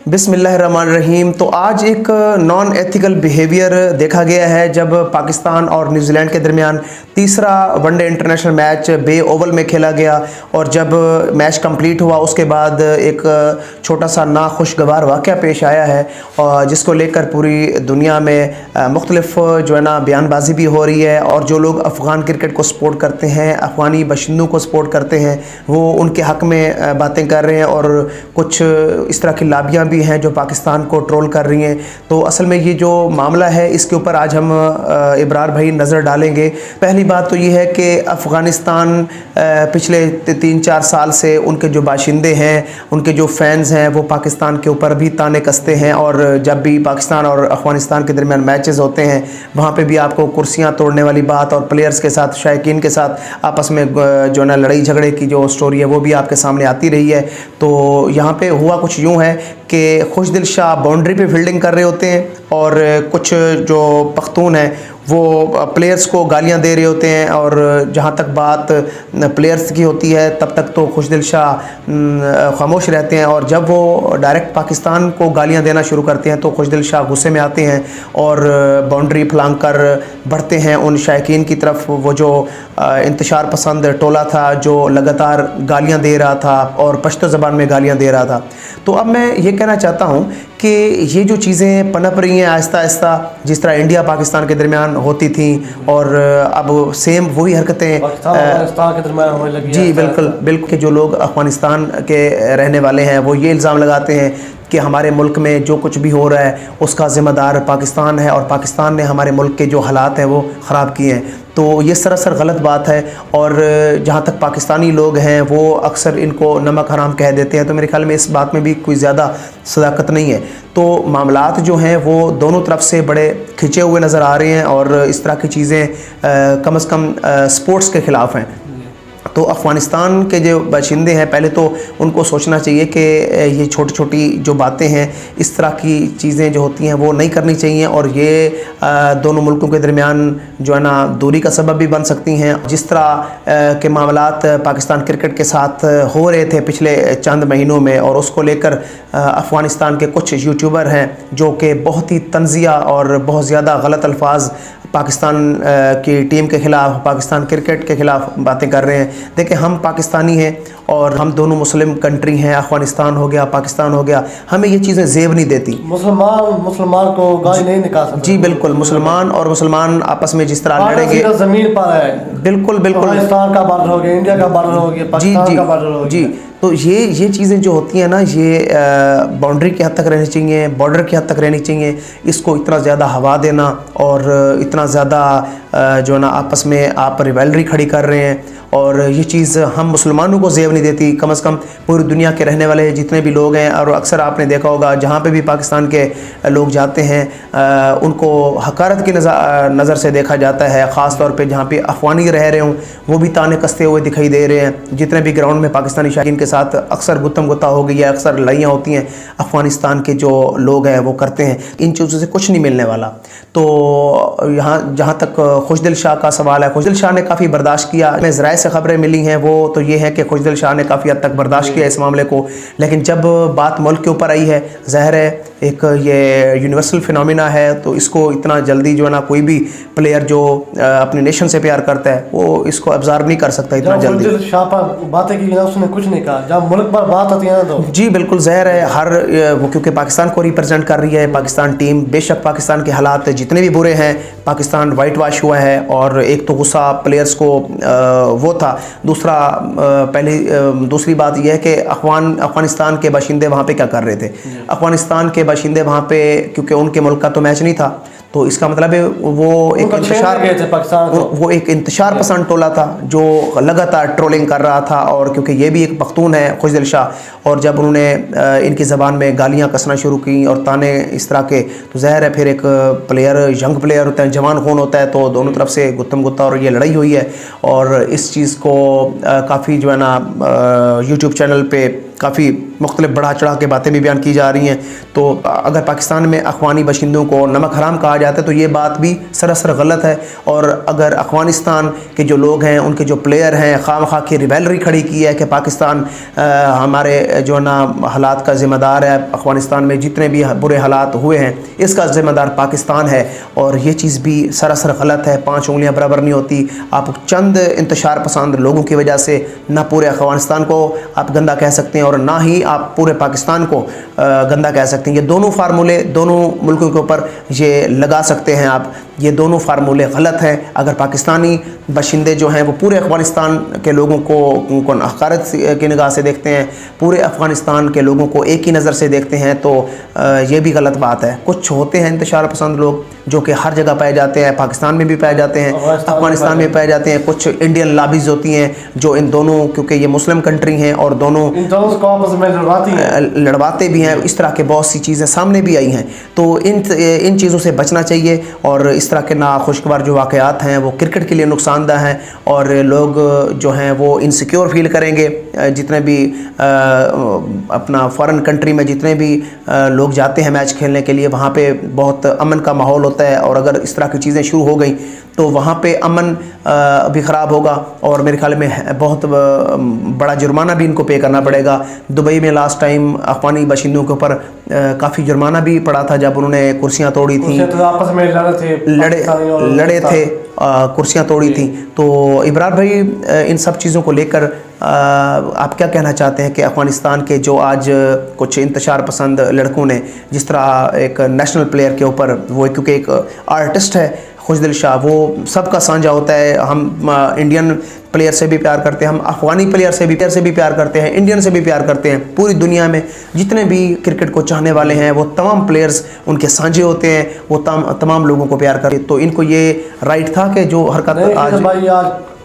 बिस्मिल्लाहिर्रहमानिर्रहीम। तो आज एक नॉन एथिकल बिहेवियर देखा गया है जब पाकिस्तान और न्यूजीलैंड के दरमियान तीसरा one day international match Bay Oval में खेला गया और जब मैच कंप्लीट हुआ उसके बाद एक छोटा सा नाखुशगवार वाक़या पेश आया है और जिसको लेकर पूरी दुनिया में मुख्तलिफ जो है ना बयानबाजी भी हो रही है और जो लोग अफ़गान क्रिकेट को सपोर्ट करते हैं, अफ़गानी बशिंदों को सपोर्ट करते हैं, वो उनके हक़ में बातें कर रहे हैं और कुछ इस तरह की लाबियाँ भी हैं जो पाकिस्तान को ट्रोल कर रही हैं। तो असल में ये जो मामला है इसके ऊपर आज हम इब्रार भाई नज़र डालेंगे। पहली बात तो ये है कि अफ़गानिस्तान पिछले 3-4 साल से उनके जो बाशिंदे हैं, उनके जो फ़ैन्स हैं, वो पाकिस्तान के ऊपर भी ताने कसते हैं और जब भी पाकिस्तान और अफ़गानिस्तान के दरमियान मैचेस होते हैं वहाँ पे भी आपको कुर्सियाँ तोड़ने वाली बात और प्लेयर्स के साथ, शायकीन के साथ आपस में जो ना लड़ाई झगड़े की जो स्टोरी है वो भी आपके सामने आती रही है। तो यहाँ पे हुआ कुछ यूँ है कि खुशदिल शाह बाउंड्री पे फील्डिंग कर रहे होते हैं और कुछ जो पख्तून हैं वो प्लेयर्स को गालियां दे रहे होते हैं और जहां तक बात प्लेयर्स की होती है तब तक तो खुशदिल शाह खामोश रहते हैं और जब वो डायरेक्ट पाकिस्तान को गालियां देना शुरू करते हैं तो खुशदिल शाह गुस्से में आते हैं और बाउंड्री फलांग कर बढ़ते हैं उन शायकीन की तरफ। वो जो इंतशार पसंद टोला था जो लगातार गालियाँ दे रहा था और पश्तो ज़बान में गालियाँ दे रहा था। तो अब मैं ये कहना चाहता हूँ कि ये जो चीज़ें पनप रही हैं आहिस्ता आहिस्ता, जिस तरह इंडिया पाकिस्तान के दरमियान होती थी और अब सेम वही हरकतें पाकिस्तान के दरमियान होने लगी। जी बिल्कुल बिल्कुल। जो लोग अफ़गानिस्तान के रहने वाले हैं वो ये इल्ज़ाम लगाते हैं कि हमारे मुल्क में जो कुछ भी हो रहा है उसका ज़िम्मेदार पाकिस्तान है और पाकिस्तान ने हमारे मुल्क के जो हालात हैं वो ख़राब किए हैं। तो ये सरासर गलत बात है और जहाँ तक पाकिस्तानी लोग हैं वो अक्सर इनको नमक हराम कह देते हैं। तो मेरे ख्याल में इस बात में भी कोई ज़्यादा सदाकत नहीं है। तो मामलात जो हैं वो दोनों तरफ से बड़े खिंचे हुए नज़र आ रहे हैं और इस तरह की चीज़ें कम से कम स्पोर्ट्स के ख़िलाफ़ हैं। तो अफ़गानिस्तान के जो बाशिंदे हैं पहले तो उनको सोचना चाहिए कि ये छोटी छोटी जो बातें हैं, इस तरह की चीज़ें जो होती हैं वो नहीं करनी चाहिए और ये दोनों मुल्कों के दरमियान जो है ना दूरी का सबब भी बन सकती हैं। जिस तरह के मामलात पाकिस्तान क्रिकेट के साथ हो रहे थे पिछले चंद महीनों में और उसको लेकर अफ़गानिस्तान के कुछ यूट्यूबर हैं जो कि बहुत ही तंज़िया और बहुत ज़्यादा गलत अल्फाज पाकिस्तान की टीम के ख़िलाफ़, पाकिस्तान क्रिकेट के ख़िलाफ़ बातें कर रहे हैं। देखिए हम पाकिस्तानी हैं और हम दोनों मुस्लिम कंट्री हैं, अफ़गानिस्तान हो गया, पाकिस्तान हो गया, हमें ये चीज़ें ज़ेब नहीं देती। मुसलमान को गाली नहीं निकाल सकते। जी बिल्कुल। मुसलमान और मुसलमान आपस में जिस तरह लड़ेंगे, ज़मीन पर है। बिल्कुल बिल्कुल। पाकिस्तान का बॉर्डर हो गया, इंडिया का बॉर्डर हो गया, पाकिस्तान का बॉर्डर हो गया। जी। तो ये चीज़ें जो होती हैं ना ये बाउंड्री की हद तक रहनी चाहिए, बॉर्डर की हद तक रहनी चाहिए। इसको इतना ज़्यादा हवा देना और इतना ज़्यादा जो है ना आपस में आप रिवैलरी खड़ी कर रहे हैं और ये चीज़ हम मुसलमानों को ज़ेब नहीं देती। कम से कम पूरी दुनिया के रहने वाले जितने भी लोग हैं और अक्सर आपने देखा होगा जहाँ पे भी पाकिस्तान के लोग जाते हैं उनको हकारत की नज़र से देखा जाता है। ख़ास तौर पे जहाँ पे अफ़गानी रह रहे हों वो भी ताने कसते हुए दिखाई दे रहे हैं। जितने भी ग्राउंड में पाकिस्तानी शायकीन के साथ अक्सर गुत्तम गुत्ता हो गई है, अक्सर लड़ाइयाँ होती हैं, अफ़गानिस्तान के जो लोग हैं वो करते हैं। इन चीज़ों से कुछ नहीं मिलने वाला। तो यहाँ जहाँ तक खुशदिल शाह का सवाल है, खुशदिल शाह ने काफ़ी बर्दाश्त किया। हमें ज़राए से ख़बरें मिली हैं वो तो ये है कि खुशदिल शाह ने काफ़ी हद तक बर्दाश्त किया इस मामले को, लेकिन जब बात मुल्क के ऊपर आई है, ज़ाहिर है एक ये यूनिवर्सल फिनोमिना है तो इसको इतना जल्दी जो है ना कोई भी प्लेयर जो अपने नेशन से प्यार करता है वो इसको अब्जॉर्ब नहीं कर सकता इतना जल्दी। शाह पर बातें की ना उसने कुछ नहीं कहा, जब मुल्क पर बात आती है ना तो जी बिल्कुल ज़ाहिर है हर वो क्योंकि पाकिस्तान को रिप्रेजेंट कर रही है पाकिस्तान टीम। बेशक पाकिस्तान के हालात जितने भी बुरे हैं, पाकिस्तान वाइट वाश हुआ है और एक तो गुस्सा प्लेयर्स को वो था, दूसरी बात यह है कि अफ़गानिस्तान के बाशिंदे वहाँ पे क्या कर रहे थे। अफ़गानिस्तान के बाशिंदे वहाँ पे क्योंकि उनके मुल्क का तो मैच नहीं था तो इसका मतलब है वो एक इंतशार पसंद टोला था जो लगातार ट्रोलिंग कर रहा था। और क्योंकि ये भी एक पख्तून है खुशदिल शाह और जब उन्होंने इनकी ज़बान में गालियाँ कसना शुरू की और ताने इस तरह के, तो ज़ाहिर है फिर एक प्लेयर यंग प्लेयर होता है, जवान खून होता है, तो दोनों तरफ से गुत्तम गुत्ता और ये लड़ाई हुई है। और इस चीज़ को काफ़ी जो है ना यूट्यूब चैनल पे काफ़ी मुख्तलिफ बढ़ा चढ़ा के बातें भी बयान की जा रही हैं। तो अगर पाकिस्तान में अफ़गानी बशिंदों को नमक हराम कहा जाता है तो ये बात भी सरासर गलत है। और अगर अफ़गानिस्तान के जो लोग हैं, उनके जो प्लेयर हैं, खामखा की रिबेलरी खड़ी की है कि पाकिस्तान हमारे जो ना हालात का ज़िम्मेदार है, अफ़गानिस्तान में जितने भी बुरे हालात हुए हैं इसका ज़िम्मेदार पाकिस्तान है, और ये चीज़ भी सरासर गलत है। 5 उंगलियां बराबर नहीं होती। आप चंद इंतशार पसंद लोगों की वजह से ना पूरे अफ़गानिस्तान को आप गंदा कह सकते हैं और ना ही आप पूरे पाकिस्तान को गंदा कह सकते हैं। ये दोनों फार्मूले दोनों मुल्कों के ऊपर ये लगा सकते हैं आप। ये दोनों फार्मूले गलत हैं। अगर पाकिस्तानी बशिंदे जो हैं वो पूरे अफ़गानिस्तान के लोगों को उनको हक़ारत की निगाह से देखते हैं, पूरे अफ़गानिस्तान के लोगों को एक ही नज़र से देखते हैं, तो ये भी गलत बात है। कुछ होते हैं इंतशार पसंद लोग जो कि हर जगह पाए जाते हैं, पाकिस्तान में भी पाए जाते हैं, अफ़गानिस्तान में पाए जाते हैं। कुछ इंडियन लॉबीज़ होती हैं जो इन दोनों, क्योंकि ये मुस्लिम कंट्री हैं और दोनों को आपस में लड़वाते भी हैं, इस तरह के बहुत सी चीज़ें सामने भी आई हैं। तो इन चीज़ों से बचना चाहिए। और इस तरह के नाखुशगवार जो वाक़यात हैं वो क्रिकेट के लिए नुकसानदा हैं और लोग जो हैं वो इनसिक्योर फील करेंगे। जितने भी अपना फ़ॉरेन कंट्री में जितने भी लोग जाते हैं मैच खेलने के लिए, वहाँ पे बहुत अमन का माहौल होता है, और अगर इस तरह की चीज़ें शुरू हो गई तो वहाँ पे अमन भी ख़राब होगा और मेरे ख्याल में बहुत बड़ा जुर्माना भी इनको पे करना पड़ेगा। दुबई में लास्ट टाइम अफ़गानी बशिंदों के ऊपर काफ़ी जुर्माना भी पड़ा था जब उन्होंने कुर्सियाँ तोड़ी थी, तो आपस में लड़े थे, कुर्सियाँ तोड़ी थी। तो इब्रार भाई, इन सब चीज़ों को लेकर आप क्या कहना चाहते हैं कि अफ़गानिस्तान के जो आज कुछ इंतशार पसंद लड़कों ने जिस तरह एक नेशनल प्लेयर के ऊपर, वो क्योंकि एक आर्टिस्ट है खुशदिल शाह, वो सबका साझा होता है। हम इंडियन प्लेयर से भी प्यार करते हैं, हम अफ़गानी प्लेयर से भी प्यार करते हैं, इंडियन से भी प्यार करते हैं। पूरी दुनिया में जितने भी क्रिकेट को चाहने वाले हैं वो तमाम प्लेयर्स उनके साझे होते हैं, वो तमाम लोगों को प्यार करते। तो इनको ये राइट था कि जो हरकत आज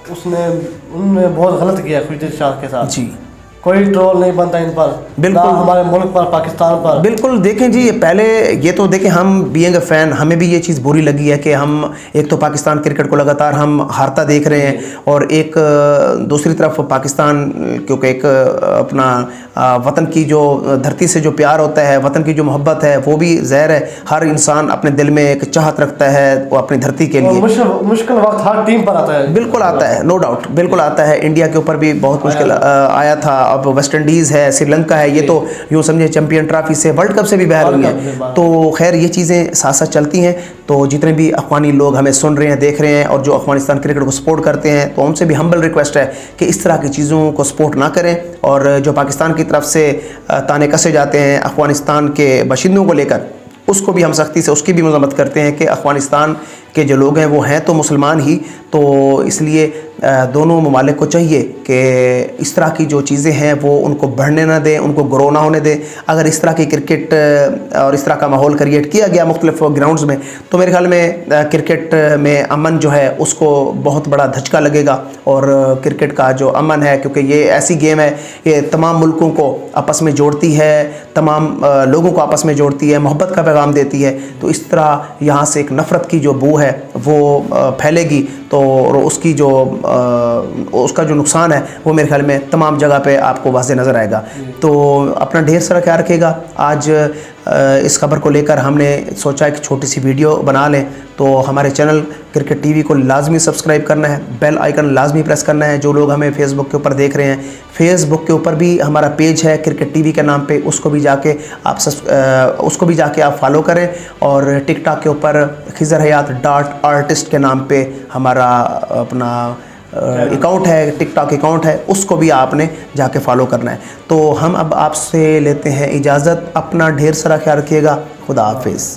उन्होंने बहुत गलत किया खुशदिल शाह के साथ जी, कोई ट्रोल नहीं बनता इन पर, बिल्कुल, हमारे मुल्क पर, पाकिस्तान पर। बिल्कुल। देखें जी, पहले ये तो देखें, हम बीइंग अ फ़ैन हमें भी ये चीज़ बुरी लगी है कि हम एक तो पाकिस्तान क्रिकेट को लगातार हम हारता देख रहे हैं, और एक दूसरी तरफ पाकिस्तान, क्योंकि एक अपना वतन की जो धरती से जो प्यार होता है, वतन की जो मोहब्बत है, वो भी ज़ाहिर है हर इंसान अपने दिल में एक चाहत रखता है वो अपनी धरती के लिए। मुश्किल वक्त हर टीम पर आता है, बिल्कुल आता है, नो डाउट, बिल्कुल आता है। इंडिया के ऊपर भी बहुत मुश्किल आया था। अब वेस्ट इंडीज़ है, श्रीलंका है, ये तो यूँ समझे चैंपियन ट्रॉफी से, वर्ल्ड कप से भी बाहर हुई हैं। तो खैर ये चीज़ें साथ साथ चलती हैं। तो जितने भी अफ़गानी लोग हमें सुन रहे हैं, देख रहे हैं और जो अफ़गानिस्तान क्रिकेट को सपोर्ट करते हैं, तो उनसे भी हम्बल रिक्वेस्ट है कि इस तरह की चीज़ों को सपोर्ट ना करें। और जो पाकिस्तान की तरफ से ताने कसे जाते हैं अफ़गानिस्तान के बशिंदों को लेकर, उसको भी हम सख्ती से उसकी भी मज़म्मत करते हैं कि अफ़गानिस्तान के जो लोग हैं वो हैं तो मुसलमान ही, तो इसलिए दोनों ममालिक को चाहिए कि इस तरह की जो चीज़ें हैं वो उनको बढ़ने ना दें, उनको ग्रो ना होने दें। अगर इस तरह की क्रिकेट और इस तरह का माहौल क्रिएट किया गया मुख्तलिफ ग्राउंड्स में, तो मेरे ख्याल में क्रिकेट में अमन जो है उसको बहुत बड़ा धचका लगेगा। और क्रिकेट का जो अमन है, क्योंकि ये ऐसी गेम है ये तमाम मुल्कों को आपस में जोड़ती है, तमाम लोगों को आपस में जोड़ती है, मोहब्बत का पैगाम देती है। तो इस तरह यहाँ से एक नफ़रत की जो बू है वो फैलेगी, तो उसकी जो उसका जो नुकसान है वो मेरे ख्याल में तमाम जगह पे आपको वाज़े नज़र आएगा। तो अपना ढेर सारा ख्याल रखिएगा। आज इस खबर को लेकर हमने सोचा एक छोटी सी वीडियो बना लें, तो हमारे चैनल क्रिकेट टीवी को लाजमी सब्सक्राइब करना है, बेल आइकन लाजमी प्रेस करना है। जो लोग हमें फेसबुक के ऊपर देख रहे हैं, फेसबुक के ऊपर भी हमारा पेज है क्रिकेट टीवी के नाम पे, उसको भी जाके आप फॉलो करें। और टिकटॉक के ऊपर खिज़र हयात .artist के नाम पे हमारा अपना अकाउंट है, टिकटॉक अकाउंट है, उसको भी आपने जाके फॉलो करना है। तो हम अब आपसे लेते हैं इजाज़त। अपना ढेर सारा ख्याल रखिएगा। खुदा हाफिज़।